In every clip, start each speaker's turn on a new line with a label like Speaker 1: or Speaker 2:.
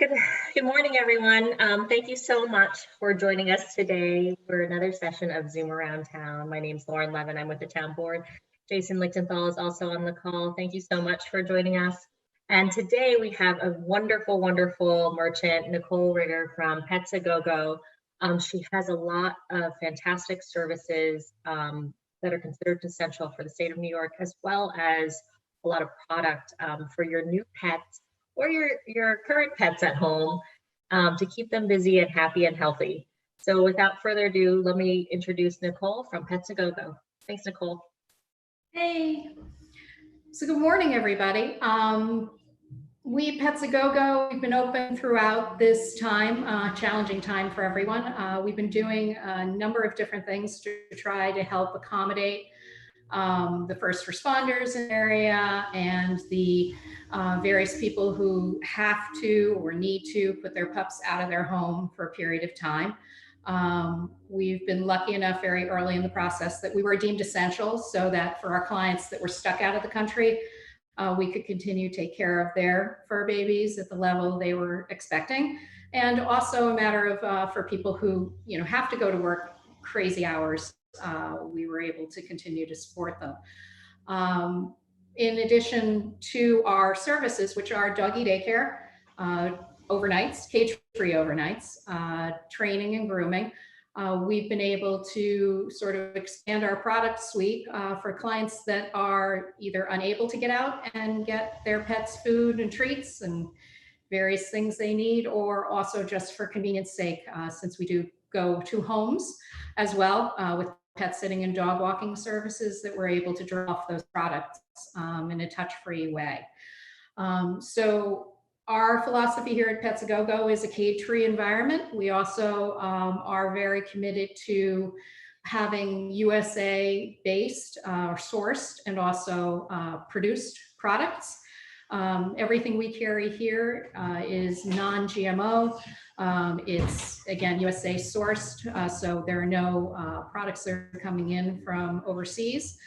Speaker 1: Good, good morning, everyone. Thank you so much for joining us today for another session of Zoom Around Town. My name is Lauren Levin. I'm with the town board. Jason Lichtenthal is also on the call. Thank you so much for joining us. And today we have a wonderful, wonderful merchant, Nicole Rigger from Pets A Go Go. She has a lot of fantastic services that are considered essential for the state of New York, as well as a lot of product for your new pets or your current pets at home to keep them busy and happy and healthy. So without further ado, let me introduce Nicole from Pets A Go Go. Thanks, Nicole.
Speaker 2: Hey, so good morning, everybody. We Pets A Go Go, we've been open throughout this time, challenging time for everyone. We've been doing a number of different things to try to help accommodate the first responders in the area and the various people who have to or need to put their pups out of their home for a period of time. We've been lucky enough very early in the process that we were deemed essential, so that for our clients that were stuck out of the country, we could continue to take care of their fur babies at the level they were expecting. And also a matter of for people who have to go to work crazy hours, we were able to continue to support them. In addition to our services, which are doggy daycare, overnights, cage-free overnights, training and grooming, we've been able to sort of expand our product suite for clients that are either unable to get out and get their pets food and treats and various things they need, or also just for convenience sake, since we do go to homes as well with pet sitting and dog walking services, that we're able to draw off those products in a touch-free way. So our philosophy here at Pets A Go Go is a cage-free environment. We also are very committed to having USA-based or sourced and also produced products. Everything we carry here is non-GMO. It's, again, USA sourced, so there are no products that are coming in from overseas.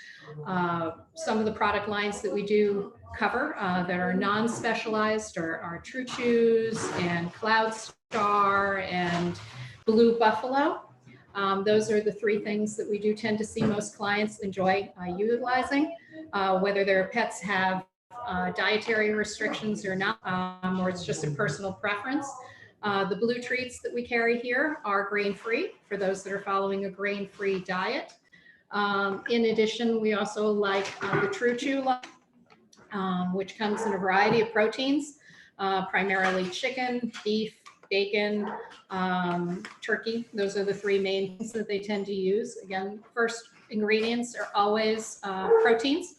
Speaker 2: Some of the product lines that we do cover that are non-specialized are True Chews and Cloud Star and Blue Buffalo. Those are the three things that we do tend to see most clients enjoy utilizing, whether their pets have dietary restrictions or not, or it's just a personal preference. The blue treats that we carry here are grain-free for those that are following a grain-free diet. In addition, we also like the True Chew line, which comes in a variety of proteins, primarily chicken, beef, bacon, turkey. Those are the three main things that they tend to use. Again, first ingredients are always proteins.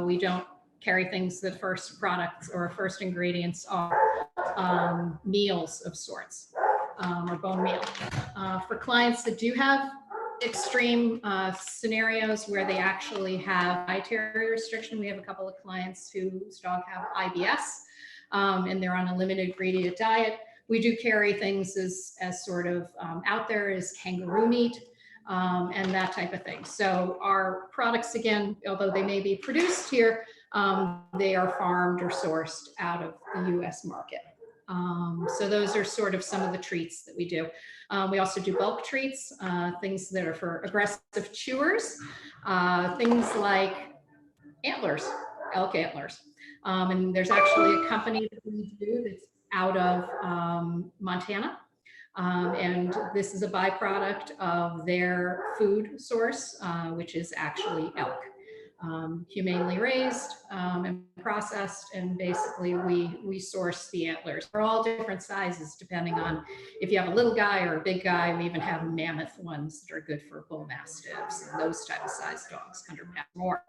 Speaker 2: We don't carry things that first products or first ingredients are meals of sorts, or bone meal. For clients that do have extreme scenarios where they actually have dietary restriction, we have a couple of clients whose dog have IBS and they're on a limited ingredient diet. We do carry things as sort of out there as kangaroo meat and that type of thing. So our products, again, although they may be produced here, they are farmed or sourced out of the US market. So those are sort of some of the treats that we do. We also do bulk treats, things that are for aggressive chewers, things like antlers, elk antlers. And there's actually a company that we do that's out of Montana. And this is a byproduct of their food source, which is actually elk. Humanely raised and processed, and basically we source the antlers. They're all different sizes depending on if you have a little guy or a big guy. We even have mammoth ones that are good for bull mastiffs and those type of size dogs, 100 pounds more.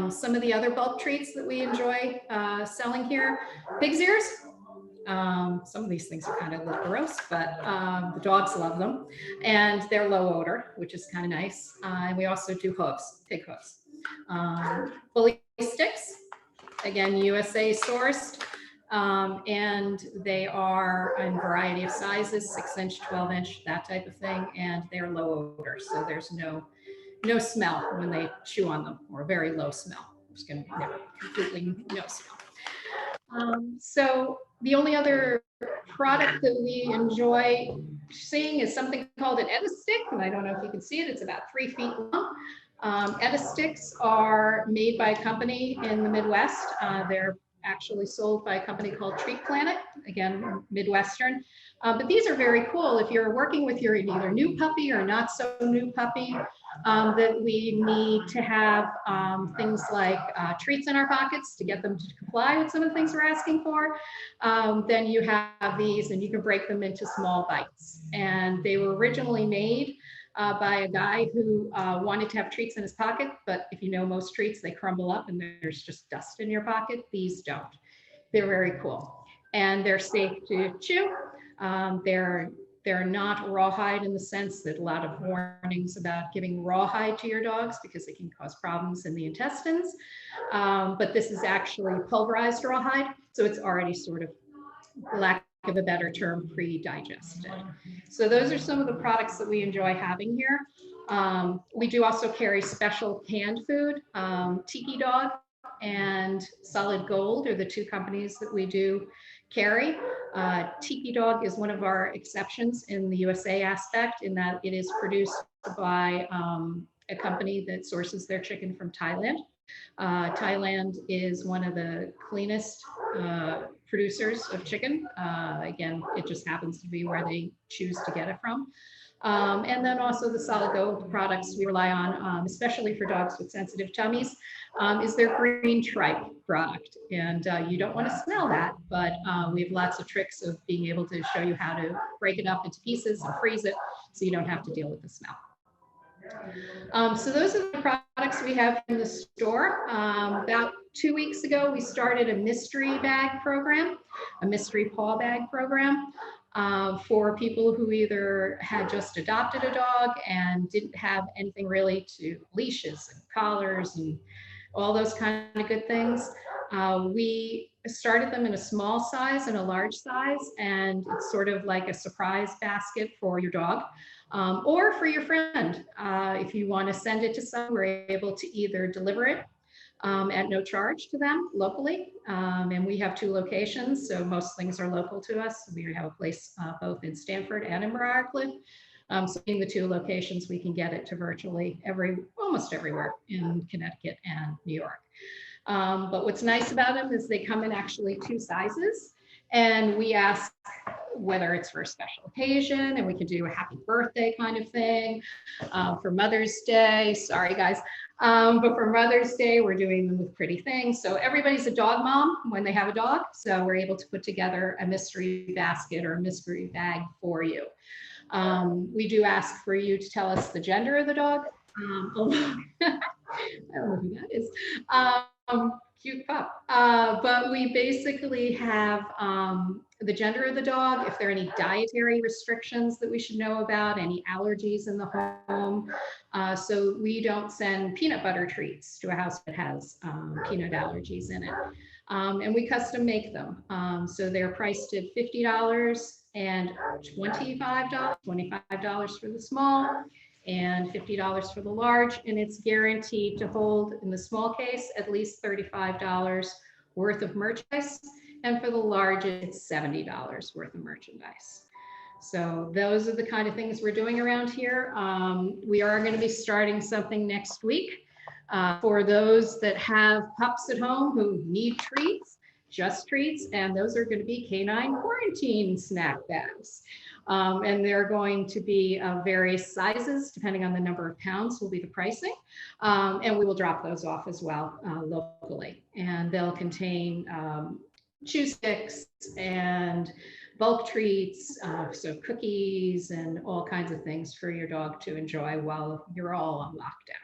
Speaker 2: Some of the other bulk treats that we enjoy selling here, pig's ears. Some of these things are kind of a little gross, but the dogs love them, and they're low odor, which is kind of nice. And we also do hooves, pig hooves. Bully sticks, again, USA sourced, and they are in a variety of sizes, 6-inch, 12-inch, that type of thing, and they're low odor, so there's no smell when they chew on them, or very low smell. There's going to be never completely no smell. So The only other product that we enjoy seeing is something called an Etta stick, and I don't know if you can see it. It's about 3 feet long. Etta sticks are made by a company in the Midwest. They're actually sold by a company called Treat Planet, again, Midwestern. But these are very cool if you're working with your either new puppy or not so new puppy, that we need to have things like treats in our pockets to get them to comply with some of the things we're asking for. Then you have these and you can break them into small bites. And they were originally made by a guy who wanted to have treats in his pocket, but if you know most treats, they crumble up and there's just dust in your pocket. These don't. They're very cool. And they're safe to chew. They're not rawhide in the sense that a lot of warnings about giving rawhide to your dogs because it can cause problems in the intestines. But this is actually pulverized rawhide, so it's already sort of, lack of a better term, pre-digested. So those are some of the products that we enjoy having here. We do also carry special canned food. Tiki Dog and Solid Gold are the two companies that we do carry. Tiki Dog is one of our exceptions in the USA aspect in that it is produced by a company that sources their chicken from Thailand. Thailand is one of the cleanest producers of chicken. Again, it just happens to be where they choose to get it from. And then also the Solid Gold products we rely on, especially for dogs with sensitive tummies, is their green tripe product. And you don't want to smell that, but we have lots of tricks of being able to show you how to break it up into pieces and freeze it so you don't have to deal with the smell. So those are the products we have in the store. About 2 weeks ago, we started a mystery bag program, a mystery paw bag program for people who either had just adopted a dog and didn't have anything really to leashes and collars and all those kind of good things. We started them in a small size and a large size, and it's sort of like a surprise basket for your dog. Or for your friend. If you want to send it to someone, we're able to either deliver it at no charge to them locally. And we have 2 locations, so most things are local to us. We have a place both in Stamford and in Briarcliff. So in the 2 locations, we can get it to virtually almost everywhere in Connecticut and New York. But what's nice about them is they come in actually 2 sizes. And we ask whether it's for a special occasion, and we can do a happy birthday kind of thing. For Mother's Day, sorry guys, but for Mother's Day, we're doing them with pretty things. So everybody's a dog mom when they have a dog. So we're able to put together a mystery basket or a mystery bag for you. We do ask for you to tell us the gender of the dog. I don't know who that is. Cute pup. But we basically have the gender of the dog, if there are any dietary restrictions that we should know about, any allergies in the home. So we don't send peanut butter treats to a house that has peanut allergies in it. And we custom make them. So they're priced at $50 and $25, $25 for the small, and $50 for the large, and it's guaranteed to hold, in the small case, at least $35 worth of merchandise, and for the large, it's $70 worth of merchandise. So those are the kind of things we're doing around here. We are going to be starting something next week for those that have pups at home who need treats, just treats, and those are going to be canine quarantine snack bags. And they're going to be various sizes, depending on the number of pounds will be the pricing. And we will drop those off as well locally. And they'll contain chew sticks and bulk treats, so cookies and all kinds of things for your dog to enjoy while you're all on lockdown.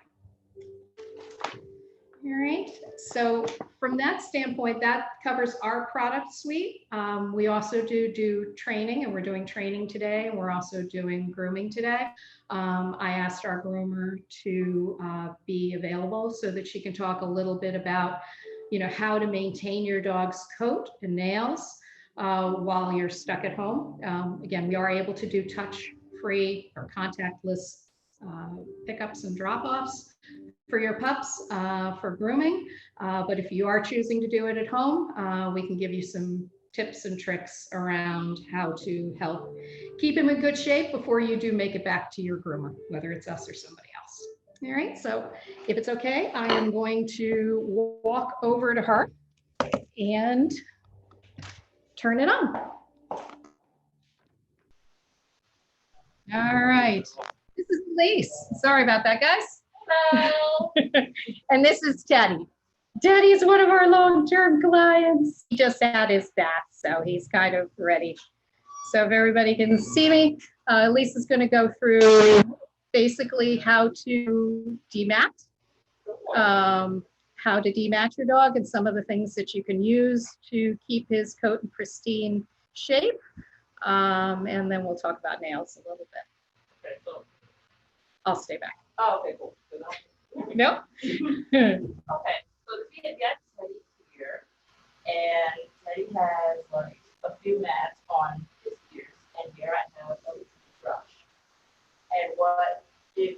Speaker 2: All right, so from that standpoint, that covers our product suite. We also do training, and we're doing training today. We're also doing grooming today. I asked our groomer to be available so that she can talk a little bit about, how to maintain your dog's coat and nails while you're stuck at home. Again, we are able to do touch-free or contactless pickups and drop-offs for your pups for grooming. But if you are choosing to do it at home, we can give you some tips and tricks around how to help keep him in good shape before you do make it back to your groomer, whether it's us or somebody else. All right, so if it's okay, I am going to walk over to her and turn it on. All right, this is Elise. Sorry about that, guys. Hello. And this is Teddy. Teddy is one of our long-term clients. He just had his bath, so he's kind of ready. So if everybody can see me, Elise is going to go through basically how to demat, how to demat your dog, and some of the things that you can use to keep his coat in pristine shape. And then we'll talk about nails a little bit.
Speaker 3: Okay, so,
Speaker 2: I'll stay back.
Speaker 3: oh, okay, cool.
Speaker 2: Nope.
Speaker 3: Okay, so we had got Teddy here, and Teddy has like a few mats on his ears, and here I have a brush. And what if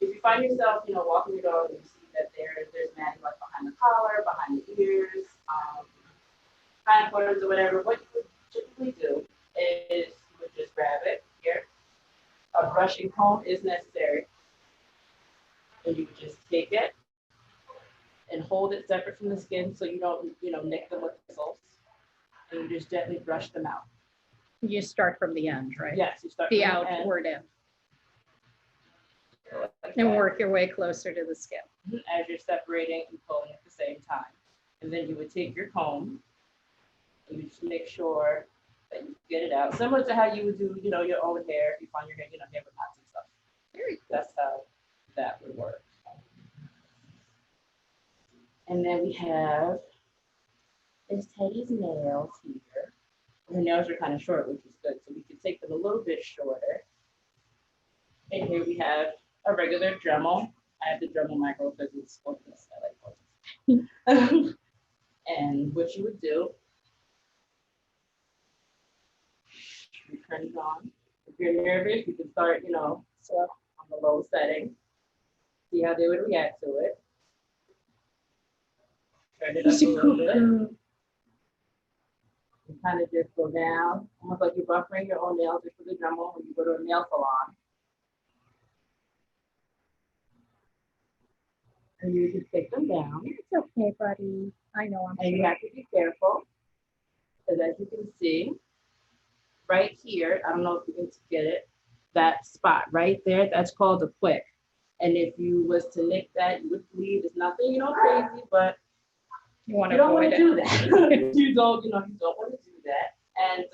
Speaker 3: you find yourself, walking your dog and you see that there's matting like behind the collar, behind the ears, hindquarters or whatever, what you would typically do is you would just grab it here. A brushing comb is necessary. And you would just take it and hold it separate from the skin so you don't, nick them with bristles. And you just gently brush them out.
Speaker 2: You start from the end, right?
Speaker 3: Yes, you start
Speaker 2: The
Speaker 3: from the
Speaker 2: outward end.
Speaker 3: like
Speaker 2: And
Speaker 3: that.
Speaker 2: work your way closer to the skin.
Speaker 3: As you're separating and pulling at the same time. And then you would take your comb and you just make sure that you get it out. Similar to how you would do, your own hair if you find your hair, hair with knots and stuff. That's how that would work. And then we have Teddy's nails here. Her nails are kind of short, which is good. So we can take them a little bit shorter. And here we have a regular Dremel. I have the Dremel micro because it's focused. I like focus. And what you would do, you turn it on. If you're nervous, you can start, on the low setting. See how they would react to it. Turn it up a little bit. And kind of just go down, almost like you're buffering your own nails just for the Dremel when you go to a nail salon. And you just take them down.
Speaker 2: It's okay, buddy. I know I'm
Speaker 3: And you have to be careful, because as you can see, right here, I don't know if you can get it, that spot right there, that's called a quick. And if you was to nick that, you would bleed. It's nothing, crazy, but
Speaker 2: You want
Speaker 3: you
Speaker 2: to
Speaker 3: don't want
Speaker 2: avoid
Speaker 3: to
Speaker 2: it.
Speaker 3: do that. you don't want to do that. And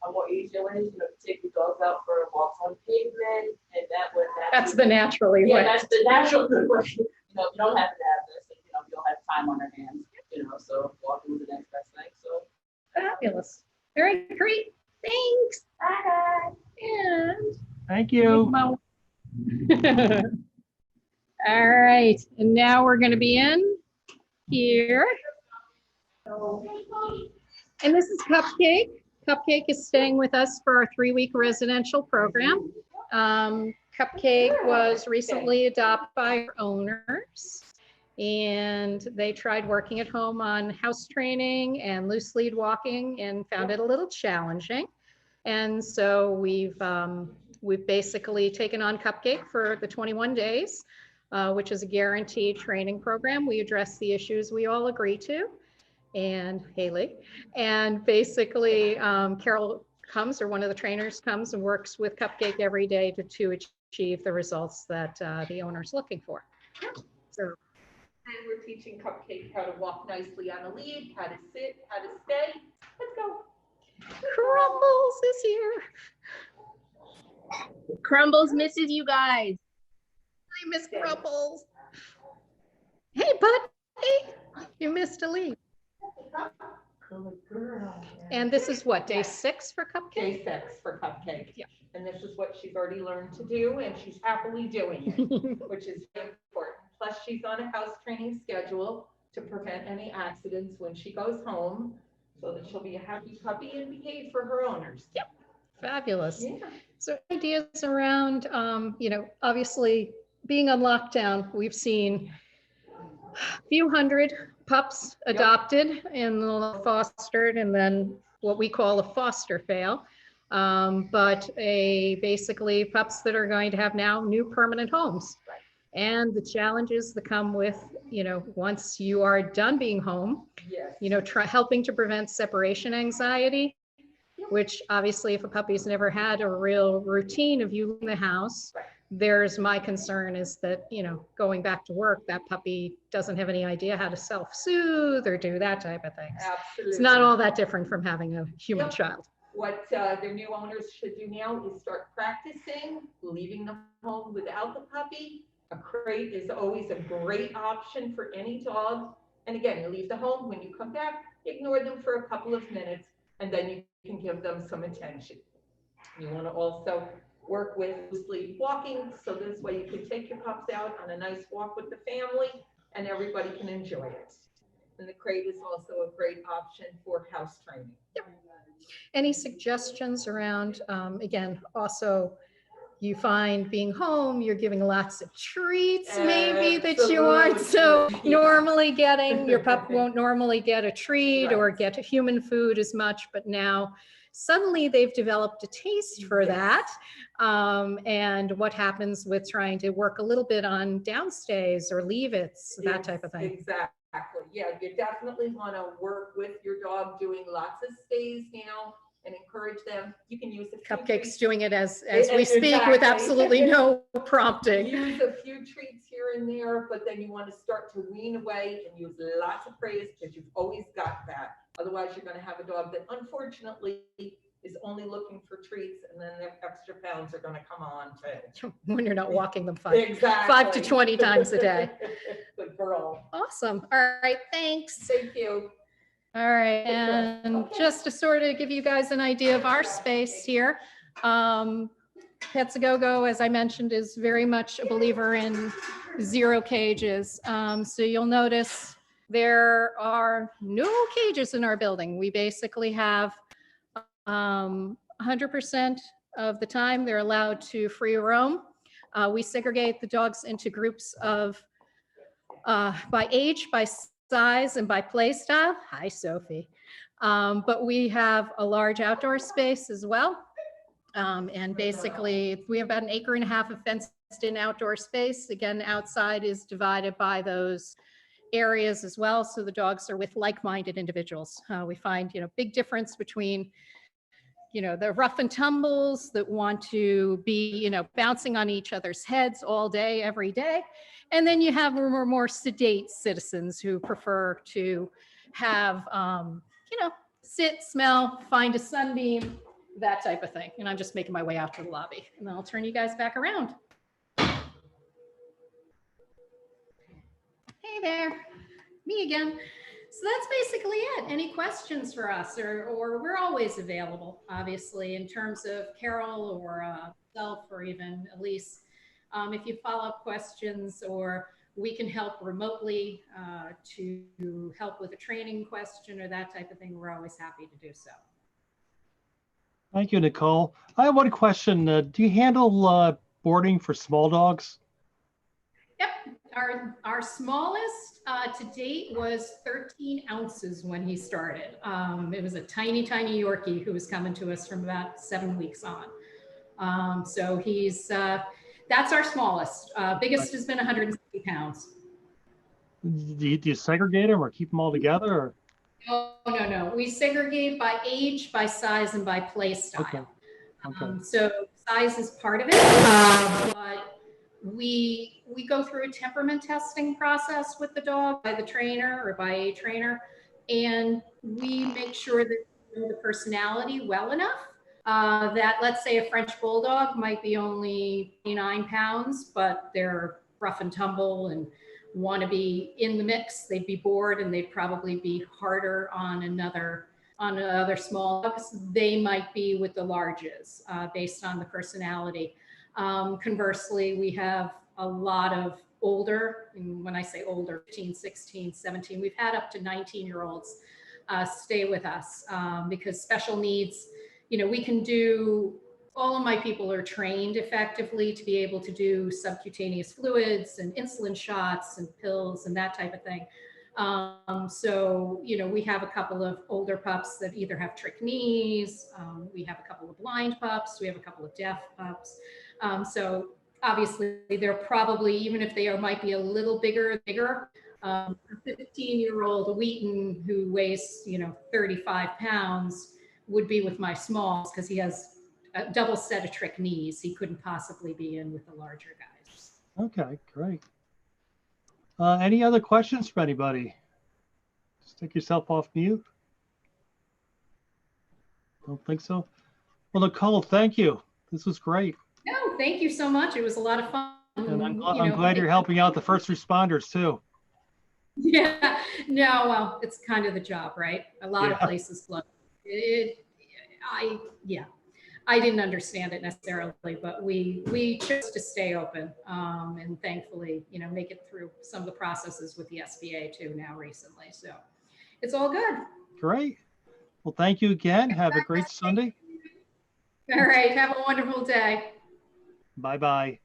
Speaker 3: a more easier way is, take your dogs out for walks on pavement, and that would
Speaker 2: That's the naturally way.
Speaker 3: yeah, that's the natural good way. You don't have to have this, and you don't have time on our hands. So walking is the next best thing. So
Speaker 2: Fabulous. Very great. Thanks.
Speaker 3: bye.
Speaker 2: And
Speaker 4: Thank you.
Speaker 2: all right. And now we're going to be in here. And this is Cupcake. Cupcake is staying with us for our 3-week residential program. Cupcake was recently adopted by our owners, and they tried working at home on house training and loose lead walking and found it a little challenging. And so we've basically taken on Cupcake for the 21 days, which is a guaranteed training program. We address the issues we all agree to, and Haley, and basically Carol comes, or one of the trainers comes and works with Cupcake every day to achieve the results that the owner's looking for. So,
Speaker 5: And we're teaching Cupcake how to walk nicely on a lead, how to sit, how to stay. Let's go.
Speaker 2: Crumbles is here.
Speaker 6: Crumbles misses you guys.
Speaker 2: Hi, Miss Crumbles. Hey, buddy. You missed a lead. And this is what, day 6 for Cupcake?
Speaker 5: Day 6 for Cupcake.
Speaker 2: Yeah.
Speaker 5: And this is what she's already learned to do, and she's happily doing it, which is very important. Plus, she's on a house training schedule to prevent any accidents when she goes home, so that she'll be a happy puppy and behave for her owners.
Speaker 2: Yep. Fabulous.
Speaker 5: Yeah.
Speaker 2: So ideas around, obviously being on lockdown, we've seen a few hundred pups adopted and fostered, and then what we call a foster fail. But basically pups that are going to have now new permanent homes. And the challenges that come with, once you are done being home,
Speaker 5: Yes.
Speaker 2: helping to prevent separation anxiety, which obviously if a puppy's never had a real routine of you in the house, there's my concern is that, going back to work, that puppy doesn't have any idea how to self-soothe or do that type of thing.
Speaker 5: Absolutely.
Speaker 2: It's not all that different from having a human child.
Speaker 5: What their new owners should do now is start practicing leaving the home without the puppy. A crate is always a great option for any dog. And again, you leave the home, when you come back, ignore them for a couple of minutes, and then you can give them some attention. You want to also work with sleep walking, so this way you can take your pups out on a nice walk with the family and everybody can enjoy it. And the crate is also a great option for house training.
Speaker 2: Any suggestions around, again, also you find being home, you're giving lots of treats maybe that you aren't so normally getting. Your pup won't normally get a treat or get human food as much, but now suddenly they've developed a taste for that. And what happens with trying to work a little bit on downstays or leave-its, that type of thing.
Speaker 5: Exactly. Yeah, you definitely want to work with your dog doing lots of stays now and encourage them. You can use a few
Speaker 2: Cupcake's
Speaker 5: treats.
Speaker 2: doing it as we speak with absolutely no prompting.
Speaker 5: Use a few treats here and there, but then you want to start to wean away and use lots of praise because you've always got that. Otherwise, you're going to have a dog that unfortunately is only looking for treats, and then the extra pounds are going to come on too.
Speaker 2: When you're not walking them 5 to 20 times a day.
Speaker 5: Good girl.
Speaker 2: Awesome. All right. Thanks.
Speaker 5: Thank you.
Speaker 2: All right. And just to sort of give you guys an idea of our space here, Pets A Go-Go, as I mentioned, is very much a believer in zero cages. So you'll notice there are no cages in our building. We basically have 100% of the time they're allowed to free roam. We segregate the dogs into groups of by age, by size, and by play style. Hi, Sophie. But we have a large outdoor space as well. And basically we have about 1.5 acres of fenced in outdoor space. Again, outside is divided by those areas as well. So the dogs are with like-minded individuals. We find, big difference between the rough and tumbles that want to be, bouncing on each other's heads all day, every day. And then you have more sedate citizens who prefer to have, sit, smell, find a sunbeam, that type of thing. And I'm just making my way out to the lobby, and then I'll turn you guys back around. Hey there, me again. So that's basically it. Any questions for us, or we're always available, obviously, in terms of Carol or self or even Elise. If you follow-up questions, or we can help remotely to help with a training question or that type of thing, we're always happy to do so.
Speaker 4: Thank you, Nicole. I have one question. Do you handle boarding for small dogs?
Speaker 2: Yep. Our smallest to date was 13 ounces when he started. It was a tiny, tiny Yorkie who was coming to us from about 7 weeks on. So he's, that's our smallest. Biggest has been 160 pounds.
Speaker 4: Do you segregate them or keep them all together? Or?
Speaker 2: No. We segregate by age, by size, and by play style.
Speaker 4: Okay.
Speaker 2: So size is part of it, but we go through a temperament testing process with the dog by the trainer or by a trainer, and we make sure that we know the personality well enough that, let's say, a French bulldog might be only 9 pounds, but they're rough and tumble and want to be in the mix. They'd be bored, and they'd probably be harder on another small dogs. They might be with the larges based on the personality. Conversely, we have a lot of older, and when I say older, 15, 16, 17, we've had up to 19-year-olds stay with us because special needs, we can do, all of my people are trained effectively to be able to do subcutaneous fluids and insulin shots and pills and that type of thing. So, we have a couple of older pups that either have trick knees. We have a couple of blind pups. We have a couple of deaf pups. So obviously they're probably, even if they might be a little bigger, a 15-year-old Wheaton who weighs, 35 pounds would be with my smalls because he has a double set of trick knees. He couldn't possibly be in with the larger guys.
Speaker 4: Okay, great. Any other questions for anybody? Just take yourself off mute. Don't think so. Well, Nicole, thank you. This was great.
Speaker 2: No, thank you so much. It was a lot of fun.
Speaker 4: And I'm glad you're helping out the first responders too.
Speaker 2: Yeah, no, well, it's kind of the job, right? A lot of places look it. I didn't understand it necessarily, but we chose to stay open, and thankfully, make it through some of the processes with the SBA too now recently. So it's all good.
Speaker 4: Great. Well, thank you again. Have a great Sunday.
Speaker 2: All right. Have a wonderful day.
Speaker 4: Bye-bye.